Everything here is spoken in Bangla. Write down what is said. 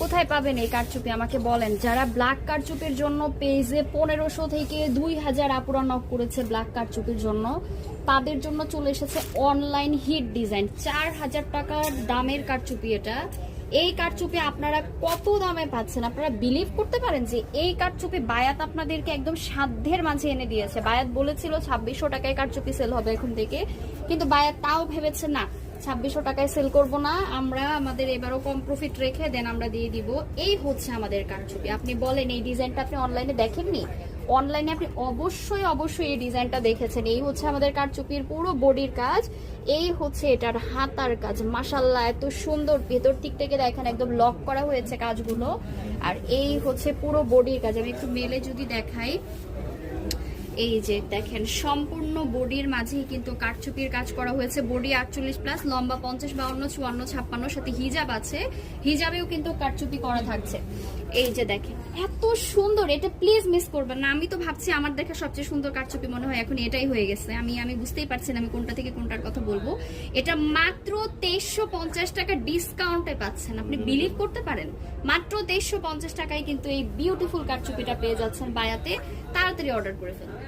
কোথায় পাবেন এই কারচুপি আমাকে বলেন। যারা ব্ল্যাক কারচুপির জন্য পেজে 1500 থেকে 2000 আপুরা নক করেছে ব্ল্যাক কারচুপির জন্য, তাদের জন্য চলে এসেছে অনলাইন হিট ডিজাইন। 4000 টাকার দামের কারচুপি এটা। এই কারচুপি আপনারা কত দামে পাচ্ছেন? আপনারা বিলিভ করতে পারেন যে এই কারচুপি বায়াত আপনাদেরকে একদম সাধ্যের মাঝে এনে দিয়েছে। বায়াত বলেছিল 2600 টাকায় কারচুপি সেল হবে এখন থেকে, কিন্তু বায়াত তাও ভেবেছে না 2600 টাকায় সেল করব না, আমরা আমাদের এবারও কম প্রফিট রেখে দেন আমরা দিয়ে দিব। এই হচ্ছে আমাদের কারচুপি। আপনি বলেন এই ডিজাইনটা আপনি অনলাইনে দেখেননি? অনলাইনে আপনি অবশ্যই অবশ্যই এই ডিজাইনটা দেখেছেন। এই হচ্ছে আমাদের কারচুপির পুরো বডির কাজ, এই হচ্ছে এটার হাতার কাজ। মাশাআল্লাহ এত সুন্দর, ভেতর দিক থেকে দেখেন একদম লক করা হয়েছে কাজগুলো। আর এই হচ্ছে পুরো বডির কাজ। আমি একটু মেলে যদি দেখাই, এই যে দেখেন সম্পূর্ণ বডির মাঝেই কিন্তু কারচুপির কাজ করা হয়েছে। বডি 48+, লম্বা 50, 52, 54, 56, সাথে হিজাব আছে, হিজাবেও কিন্তু কারচুপি করা থাকছে। এই যে দেখেন এত সুন্দর, এটা প্লিজ মিস করবেন না। আমি তো ভাবছি আমার দেখা সবচেয়ে সুন্দর কারচুপি মনে হয় এখন এটাই হয়ে গেছে। আমি বুঝতেই পারছি না আমি কোনটা থেকে কোনটার কথা বলবো। এটা মাত্র 2350 টাকা ডিসকাউন্টে পাচ্ছেন। আপনি বিলিভ করতে পারেন? মাত্র 2350 টাকায় কিন্তু এই বিউটিফুল কারচুপিটা পেয়ে যাচ্ছেন বায়াতে। তাড়াতাড়ি অর্ডার করে ফেলুন।